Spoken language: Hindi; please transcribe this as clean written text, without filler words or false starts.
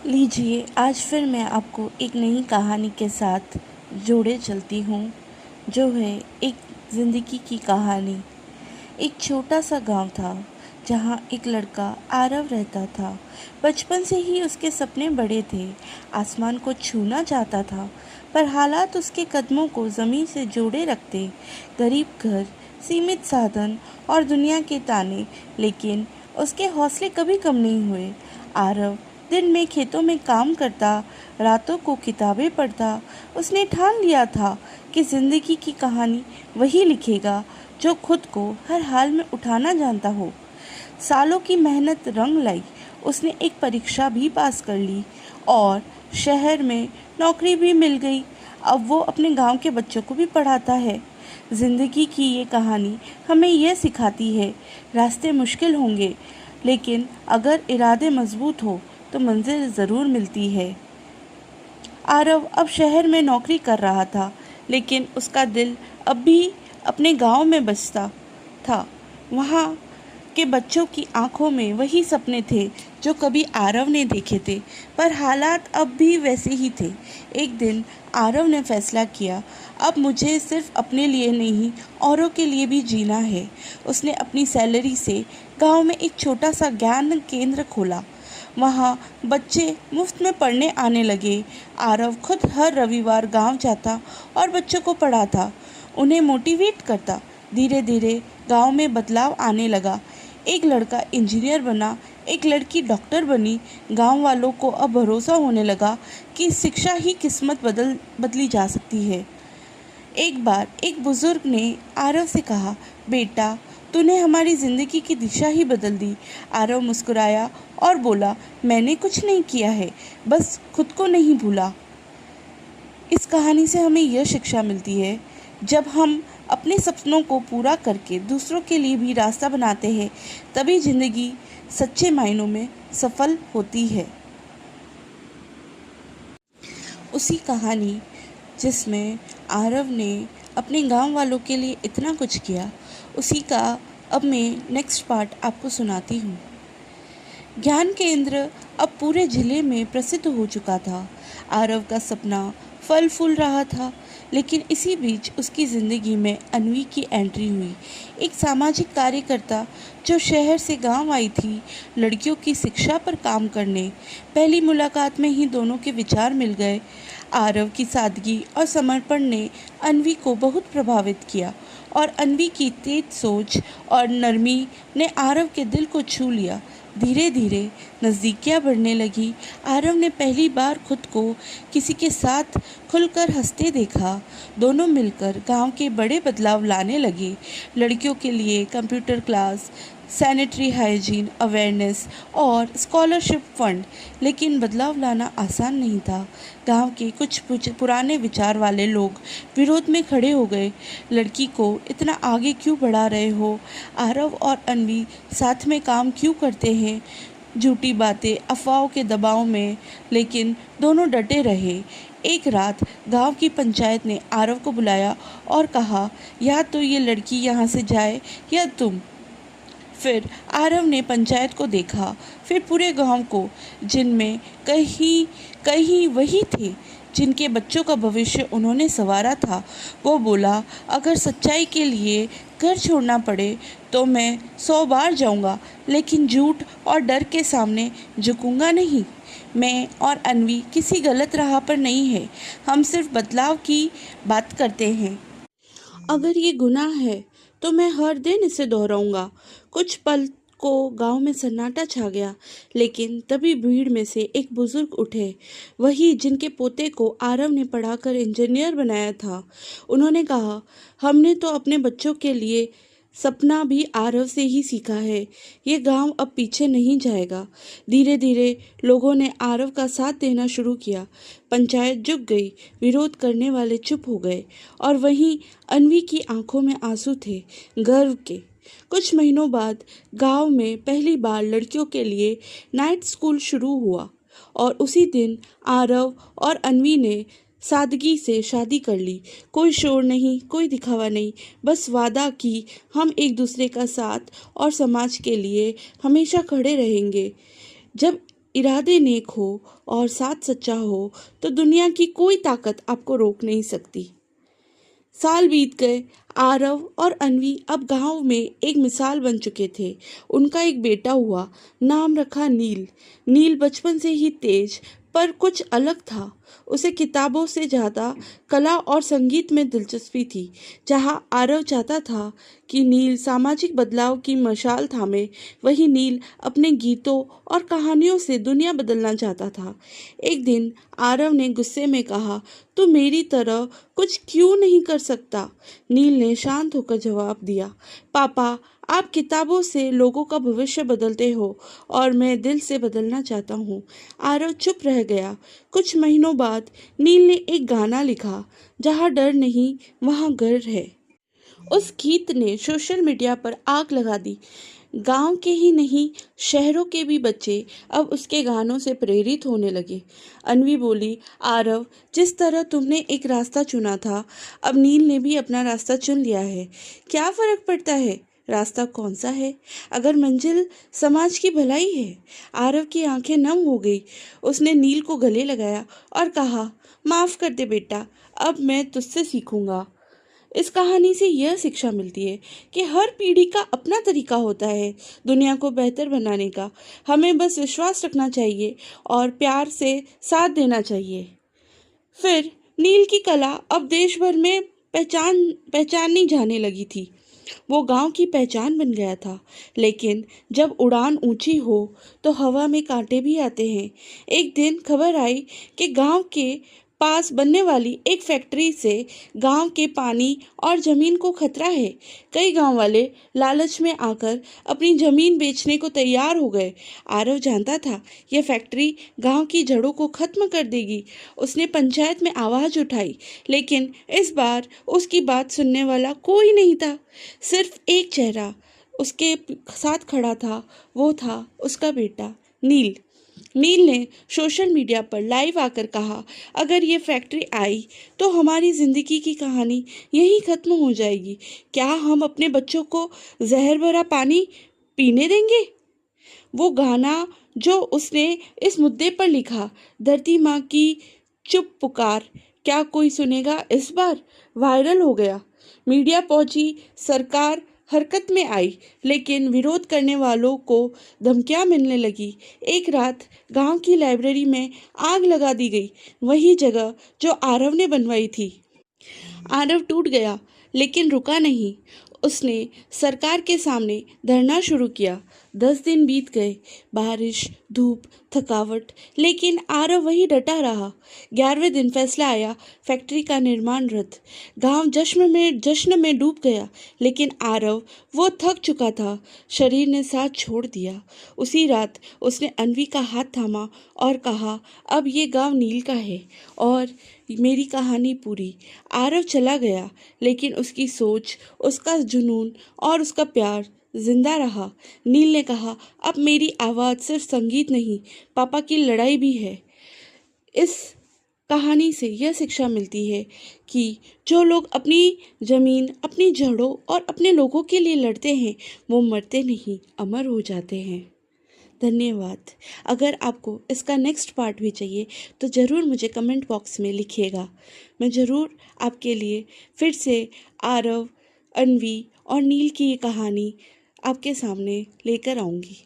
लीजिए, आज फिर मैं आपको एक नई कहानी के साथ जोड़े चलती हूँ, जो है एक ज़िंदगी की कहानी। एक छोटा सा गांव था, जहाँ एक लड़का आरव रहता था। बचपन से ही उसके सपने बड़े थे, आसमान को छूना चाहता था, पर हालात उसके कदमों को ज़मीन से जोड़े रखते। गरीब घर, सीमित साधन और दुनिया के ताने, लेकिन उसके हौसले कभी कम नहीं हुए। आरव दिन में खेतों में काम करता, रातों को किताबें पढ़ता। उसने ठान लिया था कि ज़िंदगी की कहानी वही लिखेगा जो खुद को हर हाल में उठाना जानता हो। सालों की मेहनत रंग लाई। उसने एक परीक्षा भी पास कर ली और शहर में नौकरी भी मिल गई। अब वो अपने गांव के बच्चों को भी पढ़ाता है। ज़िंदगी की ये कहानी हमें यह सिखाती है, रास्ते मुश्किल होंगे, लेकिन अगर इरादे मजबूत हो तो मंजिल ज़रूर मिलती है। आरव अब शहर में नौकरी कर रहा था, लेकिन उसका दिल अब भी अपने गांव में बसता था। वहाँ के बच्चों की आंखों में वही सपने थे जो कभी आरव ने देखे थे, पर हालात अब भी वैसे ही थे। एक दिन आरव ने फैसला किया, अब मुझे सिर्फ अपने लिए नहीं, औरों के लिए भी जीना है। उसने अपनी सैलरी से गांव में एक छोटा सा ज्ञान केंद्र खोला। वहाँ बच्चे मुफ्त में पढ़ने आने लगे। आरव खुद हर रविवार गांव जाता और बच्चों को पढ़ाता, उन्हें मोटिवेट करता। धीरे धीरे गांव में बदलाव आने लगा। एक लड़का इंजीनियर बना, एक लड़की डॉक्टर बनी। गांव वालों को अब भरोसा होने लगा कि शिक्षा ही किस्मत बदली जा सकती है। एक बार एक बुजुर्ग ने आरव से कहा, बेटा, तूने हमारी ज़िंदगी की दिशा ही बदल दी। आरव मुस्कुराया और बोला, मैंने कुछ नहीं किया है, बस खुद को नहीं भूला। इस कहानी से हमें यह शिक्षा मिलती है, जब हम अपने सपनों को पूरा करके दूसरों के लिए भी रास्ता बनाते हैं, तभी ज़िंदगी सच्चे मायनों में सफल होती है। उसी कहानी जिसमें आरव ने अपने गांव वालों के लिए इतना कुछ किया, उसी का अब मैं नेक्स्ट पार्ट आपको सुनाती हूँ। ज्ञान केंद्र अब पूरे जिले में प्रसिद्ध हो चुका था। आरव का सपना फल फूल रहा था, लेकिन इसी बीच उसकी ज़िंदगी में अनवी की एंट्री हुई। एक सामाजिक कार्यकर्ता जो शहर से गांव आई थी, लड़कियों की शिक्षा पर काम करने। पहली मुलाकात में ही दोनों के विचार मिल गए। आरव की सादगी और समर्पण ने अनवी को बहुत प्रभावित किया, और अनवी की तेज सोच और नरमी ने आरव के दिल को छू लिया। धीरे धीरे नज़दीकियाँ बढ़ने लगी। आरव ने पहली बार खुद को किसी के साथ खुलकर हंसते देखा। दोनों मिलकर गांव के बड़े बदलाव लाने लगे। लड़कियों के लिए computer class, sanitary hygiene awareness और स्कॉलरशिप फंड। लेकिन बदलाव लाना आसान नहीं था। गांव के कुछ पुराने विचार वाले लोग विरोध में खड़े हो गए। लड़की को इतना आगे क्यों बढ़ा रहे हो? आरव और अनवी साथ में काम क्यों करते हैं? झूठी बातें, अफवाहों के दबाव में, लेकिन दोनों डटे रहे। एक रात गांव की पंचायत ने आरव को बुलाया और कहा, या तो ये लड़की यहाँ से जाए या तुम। फिर आरव ने पंचायत को देखा, फिर पूरे गांव को, जिनमें कहीं कहीं वही थे जिनके बच्चों का भविष्य उन्होंने संवारा था। वो बोला, अगर सच्चाई के लिए घर छोड़ना पड़े तो मैं 100 बार जाऊंगा, लेकिन झूठ और डर के सामने झुकूंगा नहीं। मैं और अनवी किसी गलत राह पर नहीं है, हम सिर्फ बदलाव की बात करते हैं। अगर ये गुनाह है तो मैं हर दिन इसे दोहराऊंगा। कुछ पल को गांव में सन्नाटा छा गया, लेकिन तभी भीड़ में से एक बुजुर्ग उठे, वही जिनके पोते को आरव ने पढ़ाकर इंजीनियर बनाया था। उन्होंने कहा, हमने तो अपने बच्चों के लिए सपना भी आरव से ही सीखा है। ये गांव अब पीछे नहीं जाएगा। धीरे धीरे लोगों ने आरव का साथ देना शुरू किया। पंचायत झुक गई, विरोध करने वाले चुप हो गए, और वहीं अनवी की आंखों में आंसू थे, गर्व के। कुछ महीनों बाद गांव में पहली बार लड़कियों के लिए नाइट स्कूल शुरू हुआ, और उसी दिन आरव और अनवी ने सादगी से शादी कर ली। कोई शोर नहीं, कोई दिखावा नहीं, बस वादा कि हम एक दूसरे का साथ और समाज के लिए हमेशा खड़े रहेंगे। जब इरादे नेक हो और साथ सच्चा हो तो दुनिया की कोई ताकत आपको रोक नहीं सकती। साल बीत गए। आरव और अन्वी अब गांव में एक मिसाल बन चुके थे। उनका एक बेटा हुआ, नाम रखा नील। नील बचपन से ही तेज पर कुछ अलग था। उसे किताबों से ज़्यादा कला और संगीत में दिलचस्पी थी। जहाँ आरव चाहता था कि नील सामाजिक बदलाव की मशाल थामे, वहीं नील अपने गीतों और कहानियों से दुनिया बदलना चाहता था। एक दिन आरव ने गुस्से में कहा, तू मेरी तरह कुछ क्यों नहीं कर सकता? नील ने शांत होकर जवाब दिया, पापा, आप किताबों से लोगों का भविष्य बदलते हो और मैं दिल से बदलना चाहता हूँ। आरव चुप रह गया। कुछ महीनों बाद नील ने एक गाना लिखा, जहाँ डर नहीं वहाँ गर्व है। उस गीत ने सोशल मीडिया पर आग लगा दी। गांव के ही नहीं, शहरों के भी बच्चे अब उसके गानों से प्रेरित होने लगे। अन्वी बोली, आरव, जिस तरह तुमने एक रास्ता चुना था, अब नील ने भी अपना रास्ता चुन लिया है। क्या फर्क पड़ता है रास्ता कौन सा है, अगर मंजिल समाज की भलाई है। आरव की आंखें नम हो गई। उसने नील को गले लगाया और कहा, माफ कर दे बेटा, अब मैं तुझसे सीखूंगा। इस कहानी से यह शिक्षा मिलती है कि हर पीढ़ी का अपना तरीका होता है दुनिया को बेहतर बनाने का। हमें बस विश्वास रखना चाहिए और प्यार से साथ देना चाहिए। फिर नील की कला अब देश भर में पहचानी जाने लगी थी। वो गांव की पहचान बन गया था। लेकिन जब उड़ान ऊंची हो तो हवा में कांटे भी आते हैं। एक दिन खबर आई कि गांव के पास बनने वाली एक फैक्ट्री से गांव के पानी और जमीन को खतरा है। कई गांव वाले लालच में आकर अपनी जमीन बेचने को तैयार हो गए। आरव जानता था यह फैक्ट्री गांव की जड़ों को खत्म कर देगी। उसने पंचायत में आवाज उठाई, लेकिन इस बार उसकी बात सुनने वाला कोई नहीं था। सिर्फ एक चेहरा उसके साथ खड़ा था, वो था उसका बेटा नील। नील ने सोशल मीडिया पर लाइव आकर कहा, अगर ये फैक्ट्री आई तो हमारी ज़िंदगी की कहानी यहीं ख़त्म हो जाएगी। क्या हम अपने बच्चों को जहर भरा पानी पीने देंगे? वो गाना जो उसने इस मुद्दे पर लिखा, धरती माँ की चुप पुकार, क्या कोई सुनेगा इस बार, वायरल हो गया। मीडिया पहुंची, सरकार हरकत में आई, लेकिन विरोध करने वालों को धमकियां मिलने लगी। एक रात गांव की लाइब्रेरी में आग लगा दी गई, वही जगह जो आरव ने बनवाई थी। आरव टूट गया, लेकिन रुका नहीं। उसने सरकार के सामने धरना शुरू किया। 10 दिन बीत गए, बारिश, धूप, थकावट, लेकिन आरव वहीं डटा रहा। 11वें दिन फैसला आया, फैक्ट्री का निर्माण रद्द। गांव जश्न में डूब गया, लेकिन आरव, वो थक चुका था, शरीर ने साथ छोड़ दिया। उसी रात उसने अन्वी का हाथ थामा और कहा, अब ये गांव नील का है और मेरी कहानी पूरी। आरव चला गया, लेकिन उसकी सोच, उसका जुनून और उसका प्यार जिंदा रहा। नील ने कहा, अब मेरी आवाज़ सिर्फ संगीत नहीं, पापा की लड़ाई भी है। इस कहानी से यह शिक्षा मिलती है कि जो लोग अपनी ज़मीन, अपनी जड़ों और अपने लोगों के लिए लड़ते हैं, वो मरते नहीं, अमर हो जाते हैं। धन्यवाद। अगर आपको इसका नेक्स्ट पार्ट भी चाहिए तो ज़रूर मुझे कमेंट बॉक्स में लिखिएगा। मैं ज़रूर आपके लिए फिर से आरव, अन्वी और नील की ये कहानी आपके सामने लेकर आऊँगी।